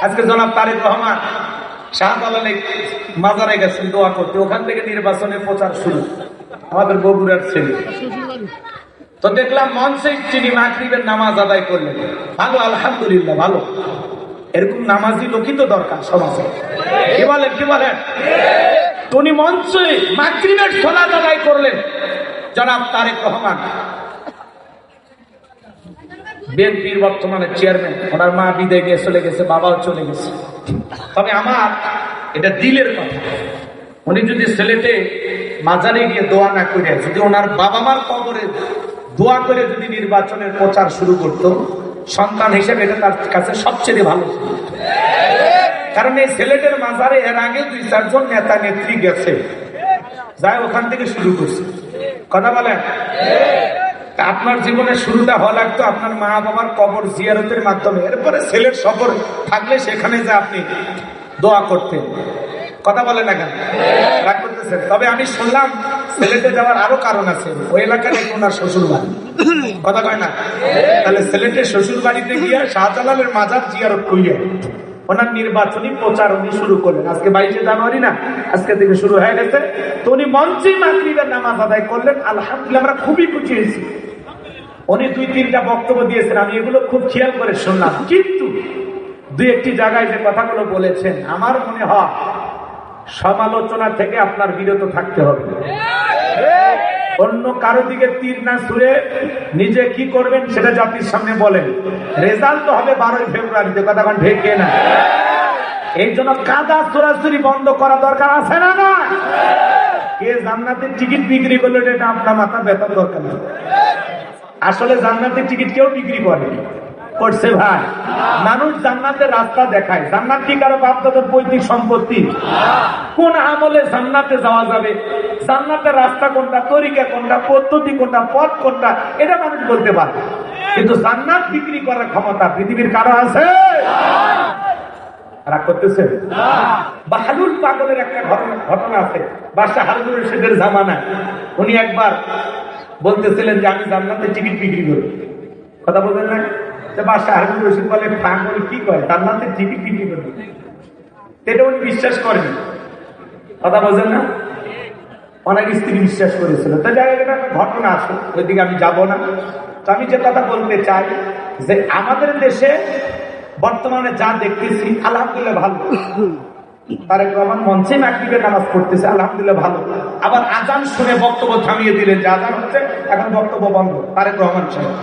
আজকে জনাব তারেক রহমান শাহজালালে মাজারে গেছেন দোয়া করতে, ওখান থেকে নির্বাচনের প্রচার শুরু, আমাদের বগুড়ার ছেলে। তো দেখলাম মঞ্চে তিনি মাগরিবের নামাজ আদায় করলেন, ভালো, আলহামদুলিল্লাহ ভালো। এরকম নামাজি লোকই তো দরকার সমাজে। কি বলেন, কি বলেন? উনি মঞ্চে মাগরিবের সালাত আদায় করলেন জনাব তারেক রহমান, বিএনপির বর্তমানে চেয়ারম্যান। ওনার মা বিদায় নিয়ে চলে গেছে, বাবাও চলে গেছে। তবে আমার এটা দিলের কথা, উনি যদি ছেলেতে মাজারে গিয়ে দোয়া না করে, যদি ওনার বাবা মার কবরে দোয়া করে যদি নির্বাচনের প্রচার শুরু করতো, সন্তান হিসেবে এটা তার কাছে সবচেয়ে ভালো ছিল। কারণ এই ছেলেদের মাজারে এর আগে 2-4 জন নেতা নেত্রী গেছে, যাই ওখান থেকে শুরু করছে। কথা বলেন? আপনার জীবনের শুরুটা হওয়া লাগতো আপনার মা বাবার কবর জিয়ারতের মাধ্যমে, এরপরে ছেলের সফর থাকলে সেখানে যা আপনি দোয়া করতেন। কথা বলেন না কেন? রাগ করতেছেন? তবে আমি শুনলাম ছেলেতে যাওয়ার আরো কারণ আছে, ওই এলাকায় ওনার শ্বশুর বাড়ি। কথা কয় না? তাহলে ছেলেটের শ্বশুর বাড়িতে গিয়ে শাহজালালের মাজার জিয়ারত করিয়া ওনার নির্বাচনী প্রচার উনি শুরু করলেন। আজকে 22শে জানুয়ারি না, আজকে থেকে শুরু হয়ে গেছে। তো উনি মঞ্চেই মাগরিবের নামাজ আদায় করলেন, আলহামদুলিল্লাহ আমরা খুবই খুশি হয়েছি। উনি 2-3টা বক্তব্য দিয়েছেন, আমি এগুলো খুব খেয়াল করে শুনলাম, কিন্তু 2-1টি জায়গায় যে কথাগুলো বলেছেন আমার মনে হয় সমালোচনা থেকে আপনার বিরত থাকতে হবে। অন্য কারো দিকে তীর না ছুঁড়ে নিজে কি করবেন সেটা জাতির সামনে বলেন। রেজাল্ট তো হবে 12ই ফেব্রুয়ারিতে, কথা কান ঢেকে না। এই জন্য কাদা চোরাচুরি বন্ধ করা দরকার আছে না? না, কে জান্নাতের টিকিট বিক্রি করলো এটা আপনার মাথা ব্যথা দরকার নেই। আসলে জান্নাতের টিকিট কেউ বিক্রি করছে ভাই? মানুষ জান্নাতের রাস্তা দেখায়। জান্নাত কি কারো বাপদাদার পৈতৃক সম্পত্তি? কোন আমলে জান্নাতে যাওয়া যাবে, জান্নাতের রাস্তা কোনটা, তরিকা কোনটা, পদ্ধতি কোনটা, পথ কোনটা, এটা মানুষ বলতে পারে। কিন্তু জান্নাত বিক্রি করার ক্ষমতা পৃথিবীর কারো আছে? রাগ করতেছে? বাহালুল পাগলের একটা ঘটনা আছে, বাদশাহ হারুন রশিদের জামানায়। উনি একবার বলতেছিলেন যে আমি জান্নাতের টিকিট বিক্রি করি। কথা বলবেন না? বাদশাহ হারুন রশিদ বলে, পাগল কি কয়, জান্নাতের টিকিট বিক্রি করবে? এটা উনি বিশ্বাস করেন। কথা বলছেন না? অনেক স্ত্রী বিশ্বাস করেছিল। তো যাই একটা ঘটনা আছে, ওইদিকে আমি যাব না। তো আমি যে কথা বলতে চাই যে আমাদের দেশে বর্তমানে যা দেখতেছি আলহামদুলিল্লাহ ভালো। তারেক রহমান মঞ্চে মাগরিবের নামাজ পড়তেছে, আলহামদুলিল্লাহ ভালো। আবার আজান শুনে বক্তব্য থামিয়ে দিলেন যে আজান হচ্ছে, এখন বক্তব্য বন্ধ। তারেক রহমান সাহেব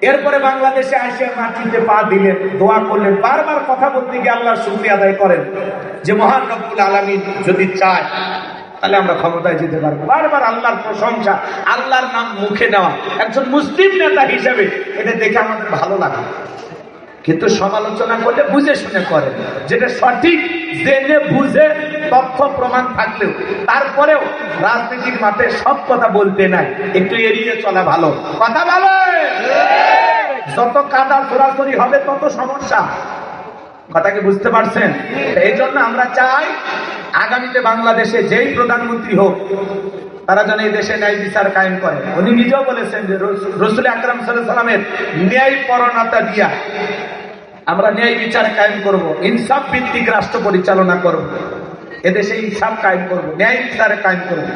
এরপরে বাংলাদেশে আসে মাটিতে পা দিলেন, দোয়া করলেন, বারবার কথা বলতে গিয়ে আল্লাহর শুকরিয়া আদায় করেন যে মহান রব্বুল আলামিন যদি চায় তাহলে আমরা ক্ষমতায় যেতে পারবো। বারবার আল্লাহর প্রশংসা, আল্লাহর নাম মুখে নেওয়া একজন মুসলিম নেতা হিসেবে এটা দেখে আমাদের ভালো লাগে। কিন্তু সমালোচনা করলে বুঝে শুনে করে, যেটা সঠিক জেনে বুঝে তথ্য প্রমাণ থাকলেও তারপরেও রাজনীতির মাঠে সব কথা বলতে নাই, একটু এড়িয়ে চলা ভালো। কথা বলে যত কাদা চোরাচুরি হবে তত সমস্যা। কথাকে বুঝতে পারছেন? এই জন্য আমরা চাই আগামীতে বাংলাদেশে যেই প্রধানমন্ত্রী হোক তারা যেন এই দেশে ন্যায় বিচার কায়েম করে। উনি নিজেও বলেছেন যে রাসূল আকরাম সাল্লাল্লাহু আলাইহি ওয়াসাল্লামের ন্যায় পরণতা দিয়া আমরা ন্যায় বিচার কায়েম করব, ইনসাফ ভিত্তিক রাষ্ট্র পরিচালনা করব, এদেশে ইনসাফ কায়েম করব, ন্যায় বিচার কায়েম করব,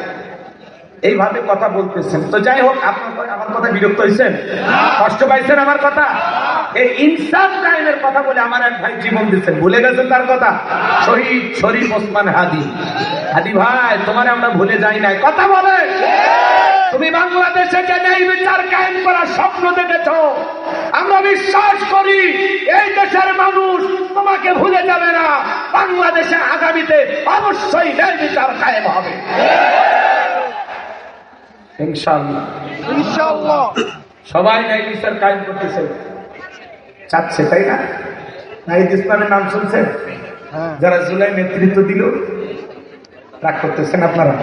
এইভাবে কথা বলতেছেন। তো যাই হোক, আপনার আমার কথা বিরক্ত হয়েছেন? কষ্ট পাইছেন আমার কথা? এই ইনসাফ কায়েমের কথা বলে আমার এক ভাই জীবন দিচ্ছেন, ভুলে গেছেন তার কথা? শহীদ শরীফ ওসমান হাদি। হাদি ভাই, তোমার আমরা ভুলে যাই নাই। কথা বলে তুমি বাংলাদেশে যে ন্যায় বিচার কায়েম করার স্বপ্ন দেখেছ, আমরা বিশ্বাস করি এই দেশের মানুষ তোমাকে ভুলে যাবে না। বাংলাদেশে আগামীতে অবশ্যই ন্যায় বিচার কায়েম হবে ইনশাআল্লাহ। ইনশাআল্লাহ সবাই ন্যায় বিচার কায়েম করতেছে, চাচ্ছে, তাই না? নাহিদ ইসলামের নাম শুনছেন? যারা জুলাই নেতৃত্ব দিল, রাগ করতেছেন আপনারা?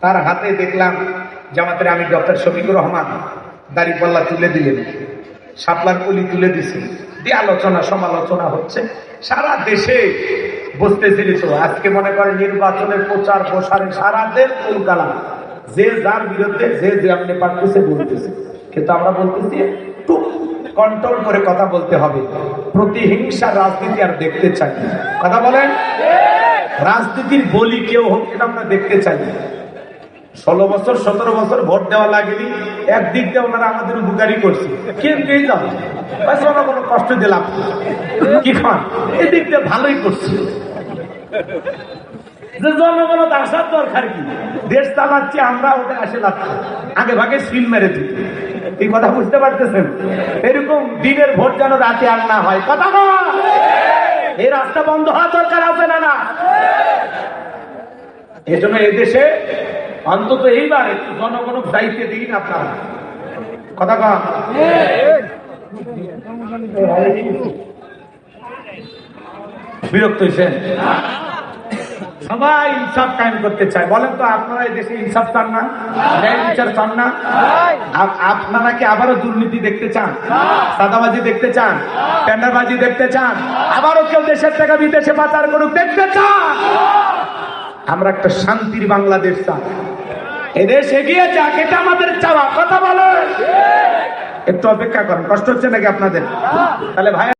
তার হাতে দেখলাম জামাতের আমির ডক্টর শফিকুর রহমান দাড়িপাল্লা তুলে দিলেন, শাপলার কলি তুলে দিছে, দিয়ে আলোচনা সমালোচনা হচ্ছে সারা দেশে। বুঝতেছিল তো আজকে মনে করে নির্বাচনের প্রচার প্রসারে সারা দেশ তুলকালা, যে যার বিরুদ্ধে যে আপনি পারতেছে বলতেছে। কিন্তু আমরা বলতেছি কন্ট্রোল করে কথা বলতে হবে। প্রতিহিংসা রাজনীতি আর দেখতে চাই না। কথা বলেন, রাজনীতির বলি কেউ হোক এটা আমরা দেখতে চাই না। 16 বছর 17 বছর ভোট দেওয়া লাগেনি, একদিক দিয়ে ওনারা আমাদের উপকারই করছে, কিন্তু কোনো কষ্ট দিলাম কি খান, এদিক দিয়ে ভালোই করছে। জনগণের আসার দরকার কি, দেশ চালাচ্ছি আমরা, ওদের আসে লাগছে, আগে ভাগে সিল মেরে দিই। এই কথা বুঝতে পারতেছেন? এরকম দিনের ভোট যেন রাতে আর না হয়। কথা বল, এই রাস্তা বন্ধ হওয়া দরকার আছে না? না, এই জন্য এদেশে অন্তত এইবার একটু জনগণক দায়িত্বে দিন আপনারা। কথা কন, বিরক্ত হয়েছেন? সবাই ইনসাফ কায়েম করতে চায়। বলেন তো আপনারা এই দেশে ইনসাফ চান না? ন্যায় বিচার চান না? আপনারা কি আবারও দুর্নীতি দেখতে চান? সাদাবাজি দেখতে চান? টেন্ডারবাজি দেখতে চান? আবারও কেউ দেশের টাকা বিদেশে পাচার করুক দেখতে চান? আমরা একটা শান্তির বাংলাদেশ চাই, এদেশ এগিয়ে যাক, এটা আমাদের চাওয়া। কথা বলেন, একটু অপেক্ষা করেন। কষ্ট হচ্ছে নাকি আপনাদের? তাহলে ভাই